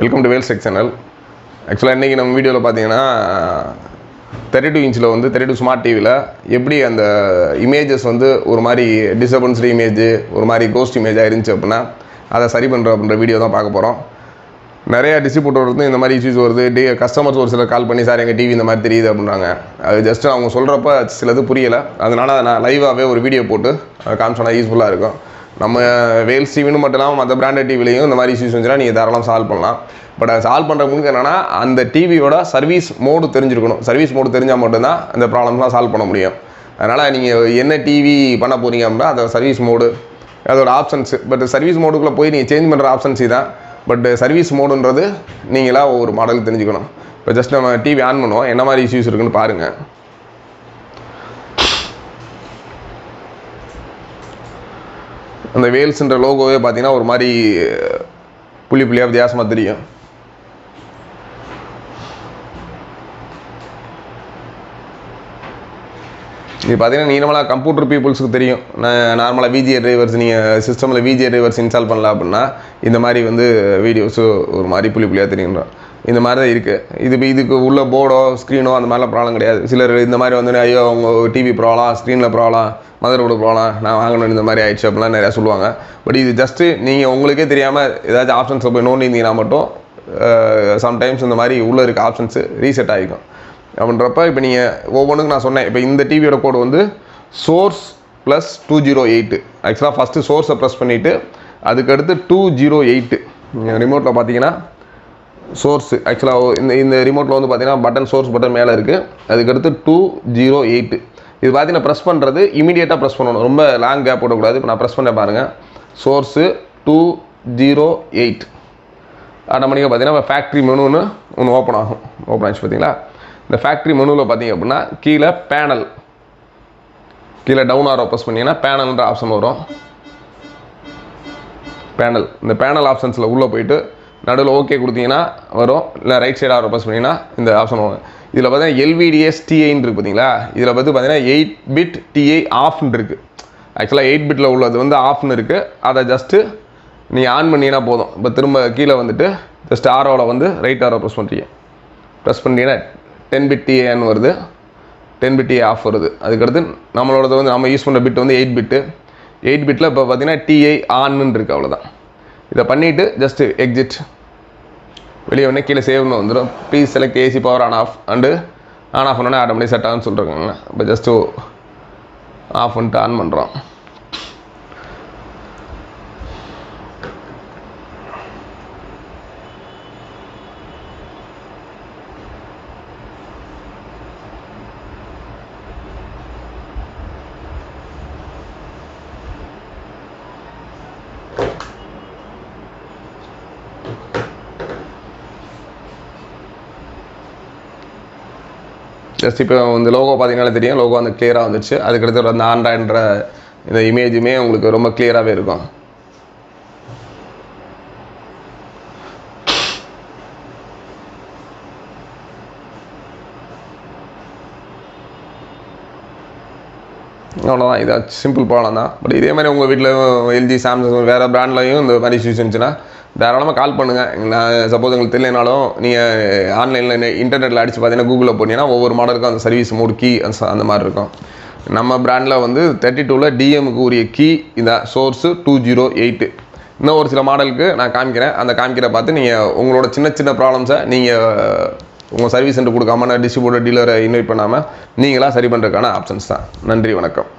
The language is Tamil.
Welcome to Vels tech channel. ஆக்சுவலாக இன்றைக்கி நம்ம வீடியோவில் பார்த்தீங்கன்னா 32 இன்ச்சில் வந்து 32 ஸ்மார்ட் டிவியில் எப்படி அந்த இமேஜஸ் வந்து ஒரு மாதிரி டிஸ்டர்பன்ஸ்டு இமேஜ், ஒரு மாதிரி கோஸ்ட் இமேஜாக இருந்துச்சு அப்படின்னா அதை சரி அப்படின்ற வீடியோ தான் பார்க்க போகிறோம். நிறைய டிஸ்ட்ரிபியூட்டர் வந்து இந்த மாதிரி இஷ்யூஸ் வருது. கஸ்டமர்ஸ் ஒரு சிலர் கால் பண்ணி, சார் எங்கள் டிவி இந்த மாதிரி தெரியுது அப்படின்றாங்க. அது ஜஸ்ட்டு அவங்க சொல்கிறப்ப சிலது புரியலை. அதனால் நான் லைவாகவே ஒரு வீடியோ போட்டு காமிச்சோன்னா யூஸ்ஃபுல்லாக இருக்கும். நம்ம வேல்ஸ் டிவின்னு மட்டும் இல்லாமல் மற்ற பிராண்டட் டிவிலையும் இந்த மாதிரி இஷ்யூஸ் வந்துச்சுன்னா நீங்கள் தாராளமாக சால்வ் பண்ணலாம். பட் அதை சால்வ் பண்ணுறதுக்கு என்னென்னா அந்த டிவியோட சர்வீஸ் மோடு தெரிஞ்சிருக்கணும். சர்வீஸ் மோடு தெரிஞ்சால் மட்டும்தான் அந்த ப்ராப்ளம்ஸ்லாம் சால்வ் பண்ண முடியும். அதனால் நீங்கள் என்ன டிவி பண்ண போகிறீங்க அப்படின்னா அந்த சர்வீஸ் மோடு, அதோட ஆப்ஷன்ஸு. பட் சர்வீஸ் மோடுக்குள்ளே போய் நீங்கள் சேஞ்ச் பண்ணுற ஆப்ஷன்ஸ் தான். பட் சர்வீஸ் மோடுன்றது நீங்களாக ஒவ்வொரு மாடலுக்கு தெரிஞ்சுக்கணும். இப்போ ஜஸ்ட் நம்ம டிவி ஆன் பண்ணுவோம், என்ன மாதிரி இஷ்யூஸ் இருக்குன்னு பாருங்கள். அந்த வேல்ஸ்ன்ற லோகோவே பார்த்தீங்கன்னா ஒரு மாதிரி புள்ளி புள்ளியாக வித்தியாசமாக தெரியும். இது பார்த்தீங்கன்னா நீளமாக கம்ப்யூட்டர் பீப்புள்ஸுக்கு தெரியும். நார்மலாக விஜிஏ டிரைவர்ஸ் நீங்கள் சிஸ்டமில் விஜிஏ டிரைவர்ஸ் இன்ஸ்டால் பண்ணலாம் அப்படின்னா இந்த மாதிரி வந்து வீடியோஸு ஒரு மாதிரி புள்ளி புள்ளியாக தெரியுன்றோம். இந்த மாதிரி தான் இருக்குது. இதுக்கு உள்ள போர்டோ ஸ்க்ரீனோ அந்த மாதிரிலாம் ப்ராப்ளம் கிடையாது. சிலர் இந்த மாதிரி வந்து ஐயோ அவங்க டிவி ப்ராப்ளம், ஸ்க்ரீனில் ப்ராப்ளம், மதர் போர்டு ப்ராப்ளம், நான் வாங்கணும் இந்த மாதிரி ஆயிடுச்சு அப்படிலாம் நிறையா சொல்லுவாங்க. பட் இது ஜஸ்ட்டு நீங்கள் உங்களுக்கே தெரியாமல் ஏதாச்சும் ஆப்ஷன்ஸை போய் நோண்டிங்கன்னா மட்டும் சம்டைம்ஸ் இந்த மாதிரி உள்ளே இருக்க ஆப்ஷன்ஸு ரீசெட் ஆகிக்கும். அப்படின்றப்ப இப்போ நீங்கள் ஒவ்வொன்றுக்கு நான் சொன்னேன். இப்போ இந்த டிவியோட கோடு வந்து சோர்ஸ் +208. ஆக்சுவலாக ஃபஸ்ட்டு சோர்ஸை ப்ரெஸ் பண்ணிவிட்டு அதுக்கடுத்து 208 ரிமோட்டில் பார்த்தீங்கன்னா சோர்ஸு. ஆக்சுவலாக இந்த ரிமோட்டில் வந்து பார்த்தீங்கன்னா பட்டன், சோர்ஸ் பட்டன் மேலே இருக்குது. அதுக்கடுத்து 208 இது பார்த்தீங்கன்னா ப்ரெஸ் பண்ணுறது இமீடியட்டாக ப்ரெஸ் பண்ணணும், ரொம்ப லாங் கேப் போடக்கூடாது. இப்போ நான் ப்ரெஸ் பண்ண பாருங்கள், சோர்ஸு 208 ஆட்டோமேட்டிக்காக பார்த்தீங்கன்னா ஃபேக்ட்ரி மெனுன்னு ஒன்று ஓப்பன் ஆகும். ஓப்பன் ஆச்சு பார்த்தீங்களா? இந்த ஃபேக்ட்ரி மெனுவில் பார்த்தீங்க அப்படின்னா கீழே பேனல், கீழே டவுன் ஆரோ ப்ரெஸ் பண்ணிங்கன்னா பேனல்ன்ற ஆப்ஷன் வரும். பேனல், இந்த பேனல் ஆப்ஷன்ஸில் உள்ளே போயிட்டு நடுவில் ஓகே கொடுத்தீங்கன்னா வரும். இல்லை ரைட் சைடு ஆரோ ப்ரெஸ் பண்ணிங்கன்னா இந்த ஆப்ஷன் வரும். இதில் பார்த்தீங்கன்னா எல்விடிஎஸ் டிஐன்னு இருக்குது பார்த்தீங்களா? இதில் பார்த்து பார்த்தீங்கன்னா 8-bit டிஐ ஆஃப்னு இருக்குது. ஆக்சுவலாக 8-bitல உள்ளது வந்து ஆஃப்னு இருக்குது. அதை ஜஸ்ட்டு நீங்கள் ஆன் பண்ணிங்கன்னா போதும். இப்போ திரும்ப கீழே வந்துட்டு ஜஸ்ட் ஆரோவில் வந்து ரைட் ஆரோ ப்ரெஸ் பண்ணுறீங்க. ப்ரெஸ் பண்ணிங்கன்னா 10-bit டிஏன்னு வருது, 10-bit டிஏ ஆஃப் வருது. அதுக்கடுத்து நம்மளோடது வந்து நம்ம யூஸ் பண்ணுற பிட் வந்து 8-bit. 8-bitல இப்போ பார்த்தீங்கன்னா டிஐ ஆன்னு இருக்குது. அவ்வளோதான். இதை பண்ணிவிட்டு ஜஸ்ட்டு எக்ஸிட் வெளியே உடனே கீழே சேவ்னு வந்துடும். Please select AC power on off and on off பண்ணோன்னே ஆட்டோமேட்டிக் செட் ஆகுன்னு சொல்லிருக்காங்க. இப்போ ஜஸ்ட்டு ஆஃப் பண்ணிட்டு ஆன் பண்ணுறோம். ஜஸ்ட் இப்போ இந்த லோகோ பார்த்தீங்கன்னா தெரியும், லோகோ வந்து கிளியராக வந்துச்சு. அதுக்கடுத்து அந்த ஆண்ட்ராய்டுன்ற இந்த இமேஜுமே உங்களுக்கு ரொம்ப கிளியராகவே இருக்கும். அவ்வளோதான். இதாக சிம்பிள் ப்ராப்ளம் தான். பட் இதே மாதிரி உங்கள் வீட்டில் எல்ஜி, சாம்சங், வேறு பிராண்ட்லையும் இந்த மாதிரி இஷ்யூஸ் இருந்துச்சுன்னா தாராளமாக கால் பண்ணுங்கள். நான் சப்போஸ் உங்களுக்கு தெரியலனாலும் நீங்கள் ஆன்லைனில் இன்டர்நெட்டில் அடித்து பார்த்தீங்கன்னா கூகுளில் போனீங்கன்னா ஒவ்வொரு மாடலுக்கும் அந்த சர்வீஸ் மோடு கீ அந்த மாதிரி இருக்கும். நம்ம பிராண்டில் வந்து 32ல் டிஎம்முக்கு உரிய கீ இந்த சோர்ஸு 208. இன்னும் ஒரு சில மாடலுக்கு நான் காமிக்கிறேன். அந்த காமிக்கிற பார்த்து நீங்கள் உங்களோட சின்ன சின்ன ப்ராப்ளம்ஸை நீங்கள் உங்கள் சர்வீஸ் சென்டர் கொடுக்காம டிஸ்ட்ரிபியூட்டர், டீலரை இன்வைட் பண்ணாமல் நீங்களாக சரி பண்ணுறதுக்கான ஆப்ஷன்ஸ் தான். நன்றி, வணக்கம்.